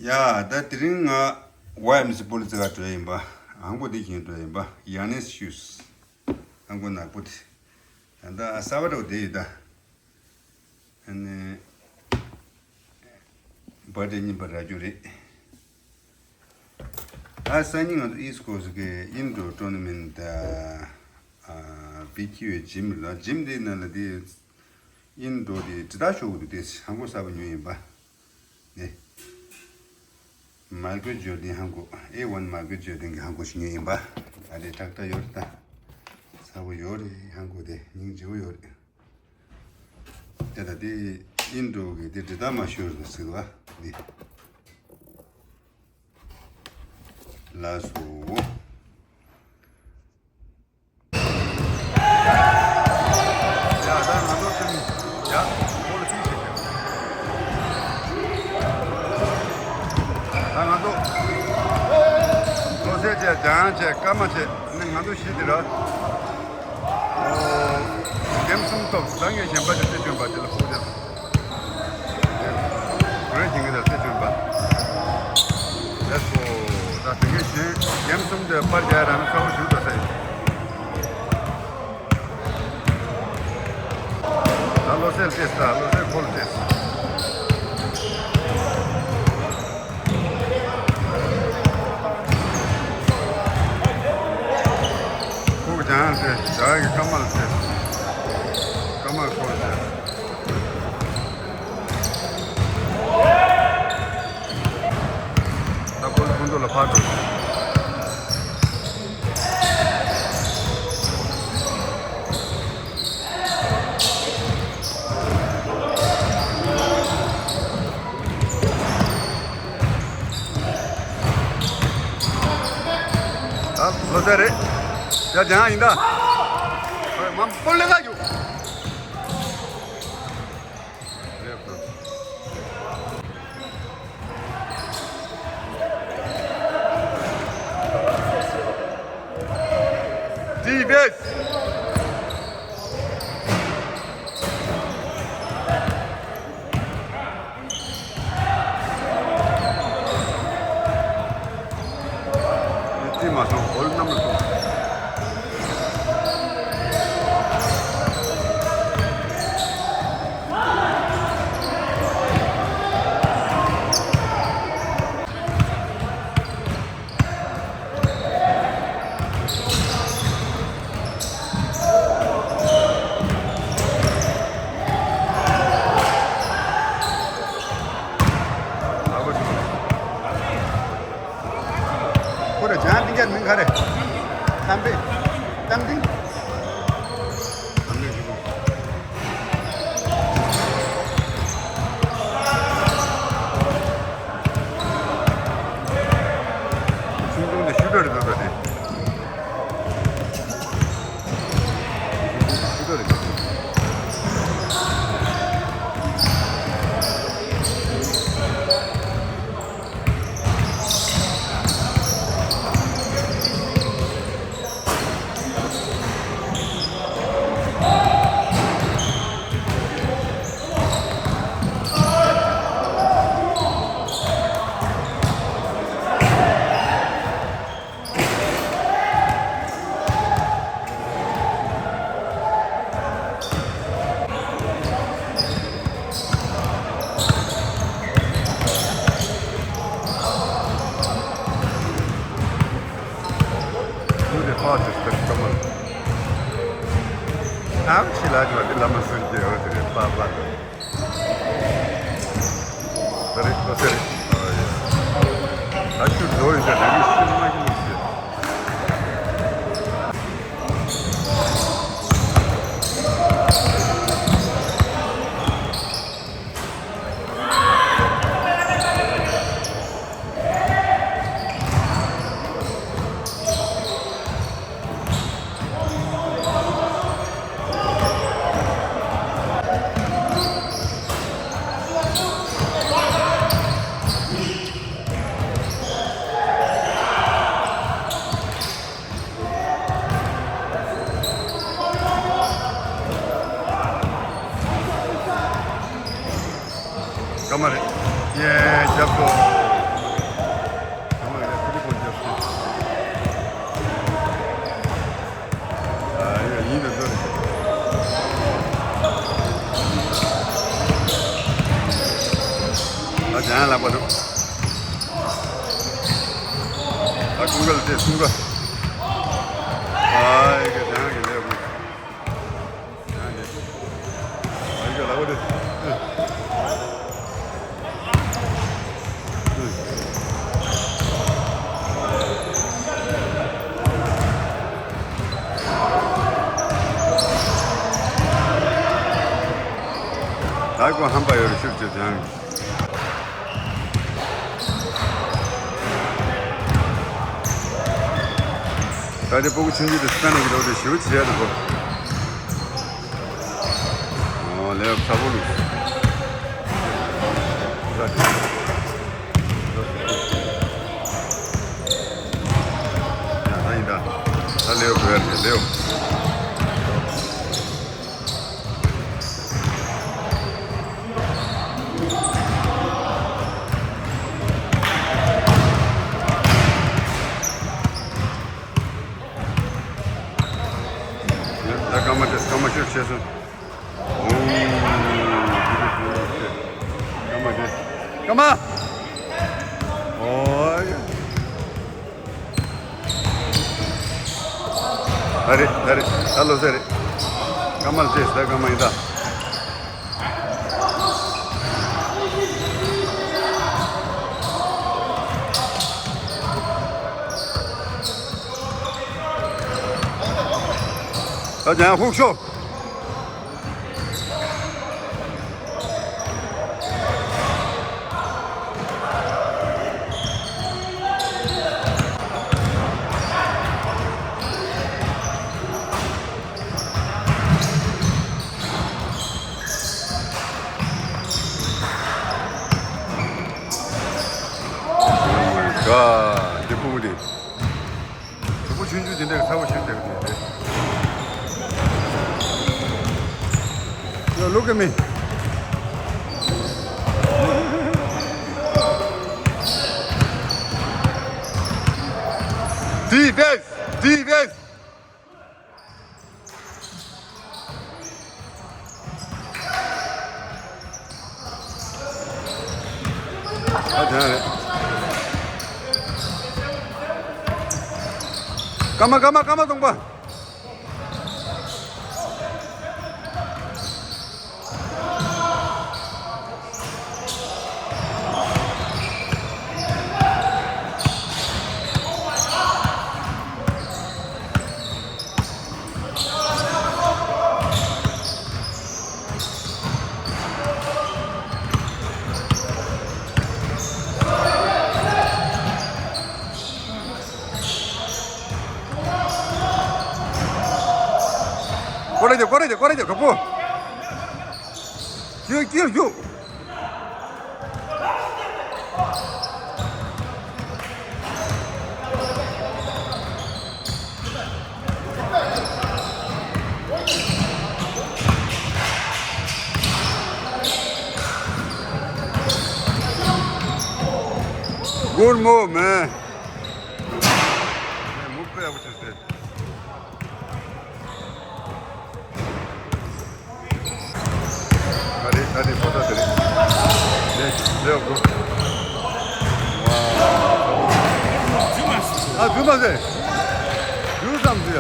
야, 나 드링 YMC 폴리스가 드림 봐. 한국도 이긴 드림 봐. 야네스 슈스. 한국 나쁘지. 나 사바도 되다. 아니 버드니 버라주리. 사이닝 on the East Coast ke indoor tournament PQ gym la gym de na de indoor de tada show de 한국 사바 뉴인 봐. 네. 말고 저기 한국 A1 말고 저기 한국 신경이 봐. 아래 닥터 요르다. 사고 요리 한국에 닝지 요리. 대다디 인도게 데다 마셔도 쓰와. 네. 라소. 야, 나 나도 좀 야, 뭘 주시게. 나도 로세제 장제 까마제 나도 시들어 gemsum도 당에 셴바제 좀 봐줄 거야. 그래 jingle 좀 봐. 그래서 나 되게 gemsum도 빠르게라는 거 주도 돼. 나 로셀 테스타, 로셀 폴 테스트. जहाँ से जाएगी कमल से कमल खोल से तब बोल बुंदो लफाटो अब रोज़े रे 야, 장 아니다. 맘 벌레가지고. 디베스. 이 맛은 얼마나 또 그래, 잘 땡겼는 가래. 담배, 담배. 담배 주고. 중동대 슈더를 넣어야 돼. 슈더를 넣어야 돼. Am silaj wali lama sunje ore baba. Bari kosere. Achu doi da nagi sinma ki musse. Come on. Yeah, Jabko. 나 봐도. 아, 중간 돼, 중간. 아, 이게 장하게 내고. 아, 이거 나거든. 아이고 한바 요리 실제 장. 다들 보고 준비도 시간에 그러고 쉬우지 해야 되고. 내가 사보는. 야, 다행이다. 다 레오 보여야지, 레오. Calma, Jesus. Calma. Olha. Dari. Halo, Zeri. Calma, Jesus. Dá calma ainda. 자, 훅쇼. 자, 이제 부부디. 저거 진주지 내가 사고 싶을 때 그때. Yo, look at me. Defense. Calma, 동반. 꺼내줘, 갖고. 뛰어. Good move, man. 못 빼야 붙였을 때. 다리 보다들이. 네, 레오고. 와. 두마세. 유삼수야.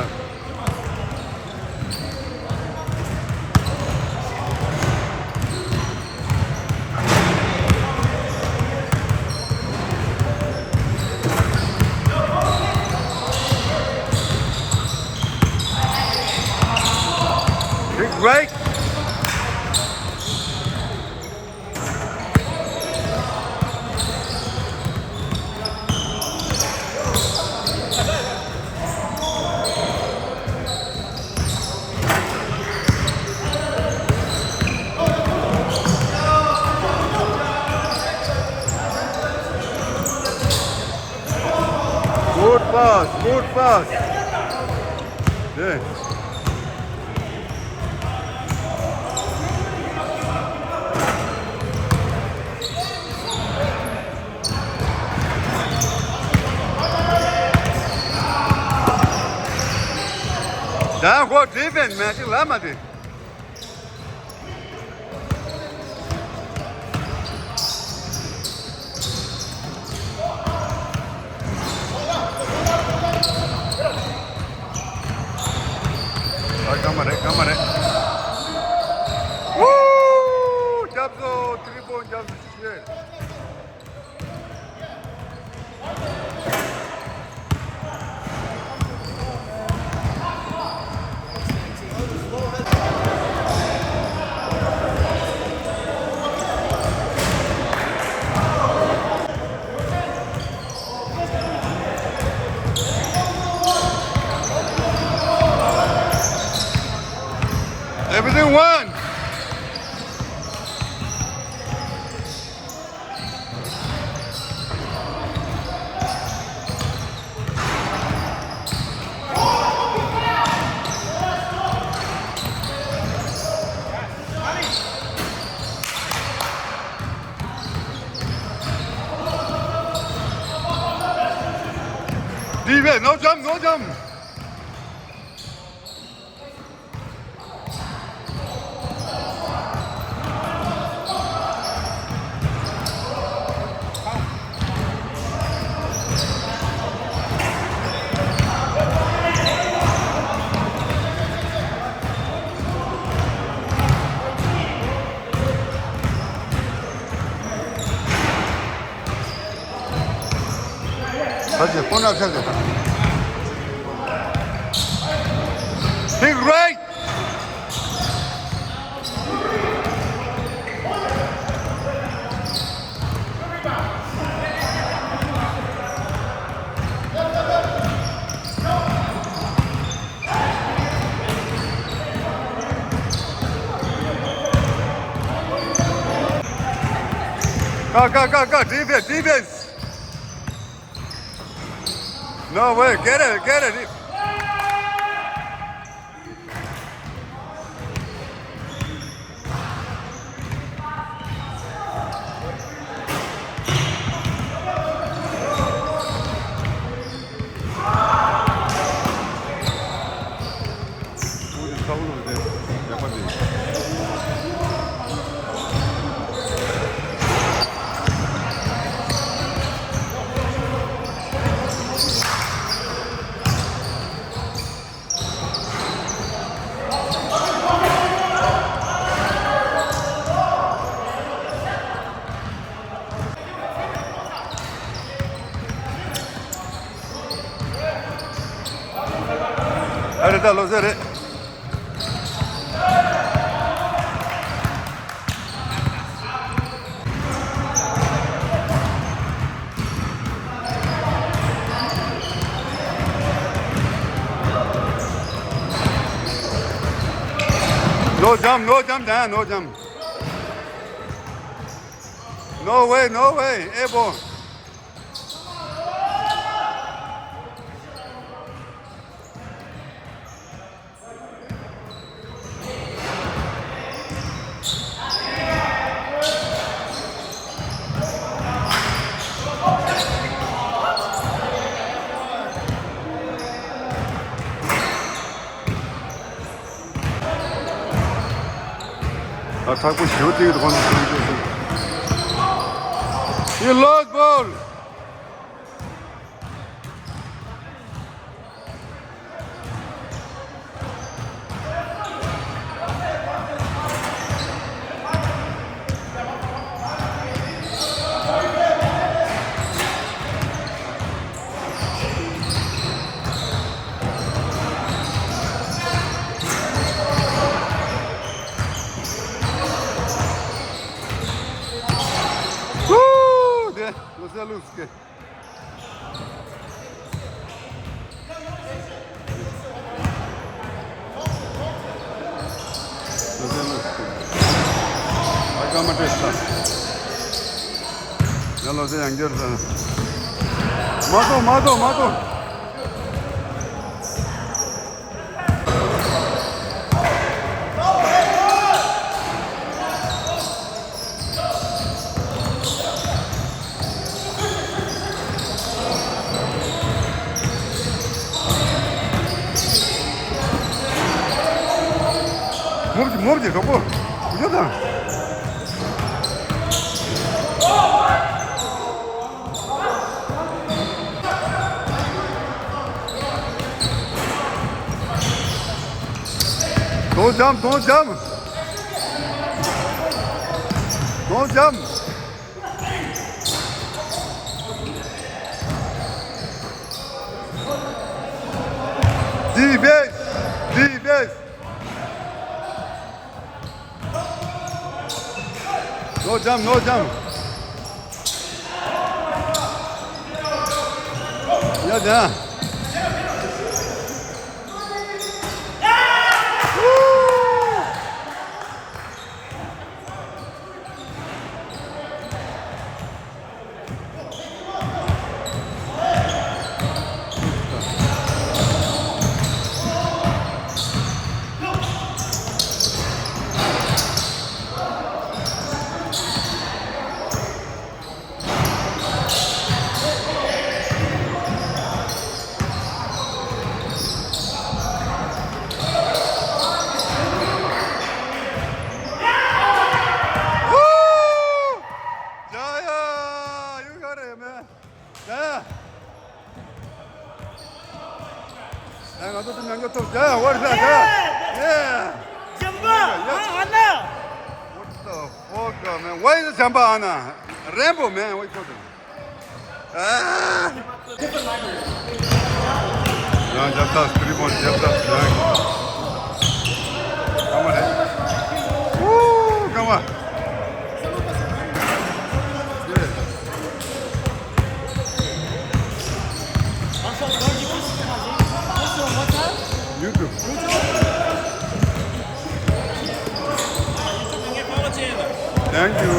Big break. Good pass. 네. 자, 그 디펜스 매치 라마디. 아, 가만해, 가만해. 우! 잡소, 트리본 잡소, 쉣. Everything one. Defense, no jump, no jump. 다시 폰 앞에 돼. Big right. Go, defense, defense. No way, get it. Allez, lo zere. No jump, Dan, no jump. No way, airborne. 아, 자꾸 시어뛰기도 건드리고. You lost ball. Ludzkie. Agama testa. Yalla se yanger sana. Mato. 뭐지, 그거 부자다. Don't jump, don't jump. Don't jump. Defense, defense. No jump, no jump. Yeah, yeah. Yeah, what is that? Yeah. Jumba, Anna. What the fuck, man? Why is it Jamba Anna? Rambo, man. What you talking? Ah. Yeah, just us, 3 points, just us. Come on, Woo, come on. YouTube. Thank you.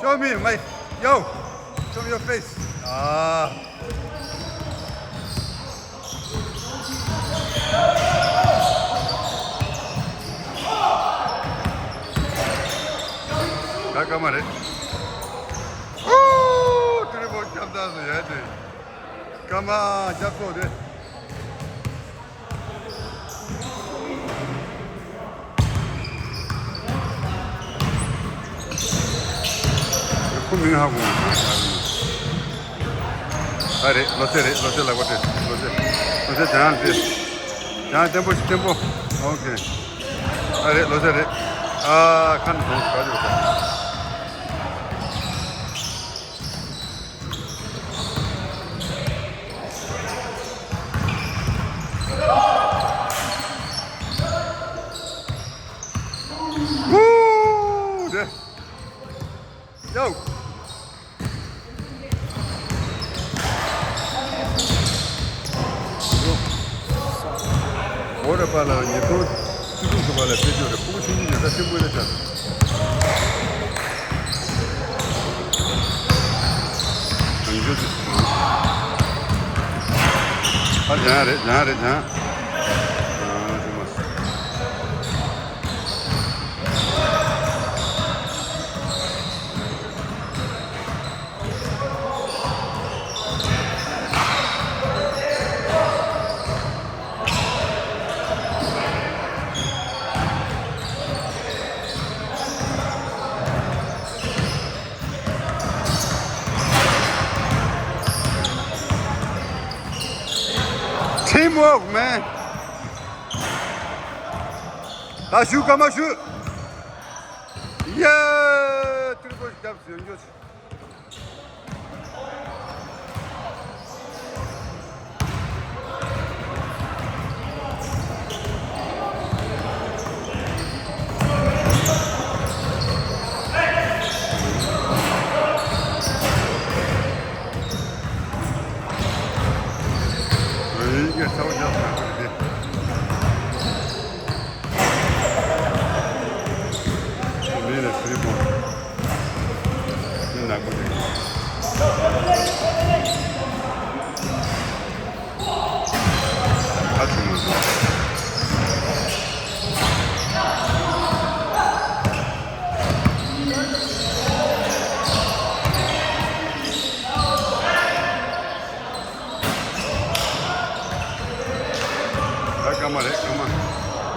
Show me, mate. Yo, show me your face. Ah. Come on, oh, triple jump down the head. Come on, jump for it. 하고 아래 로테 라고 돼 로테 자 템포 오케이 아래 로테 칸 가지고 Yo! Ora para o YouTube, tudo que vale a pena, como se diz, está sempre muito bem. Já. Teamwork, man. Shoot, come on, shoot. Yeah, triple jump, 연결.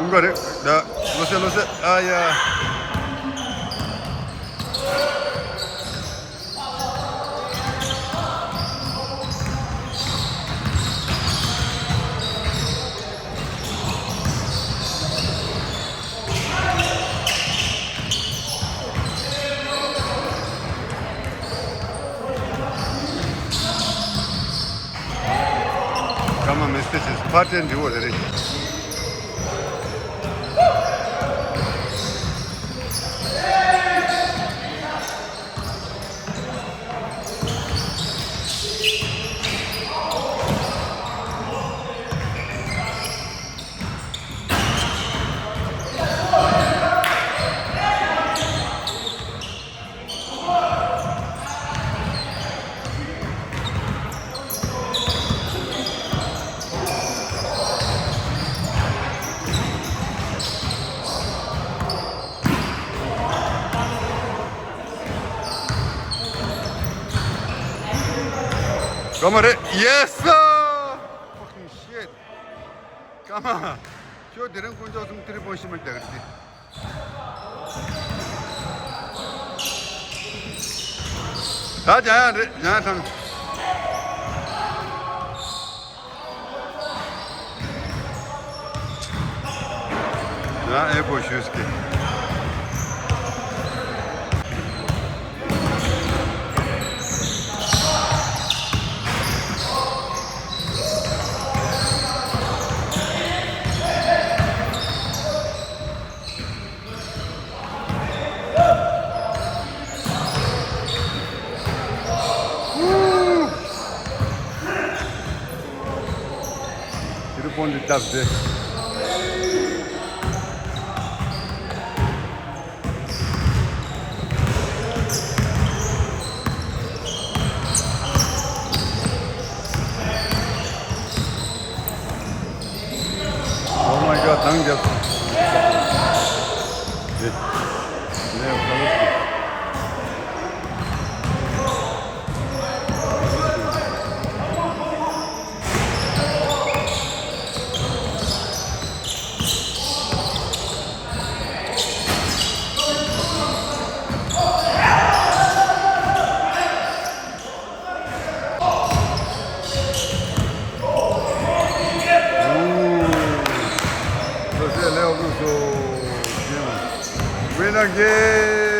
Ungare, da, lose, ya. Come on, Mr. This is part and reward, right? Come on, yes, sir! Fucking shit. Come on. 저 대령 군자 좀 들이보시면 돼, 그렇지? 다 자, 참. 자, 보시오스키. Telefon de tapte. Oh my God, thank you. Ne yapalım ki? Leo Russo. Win again.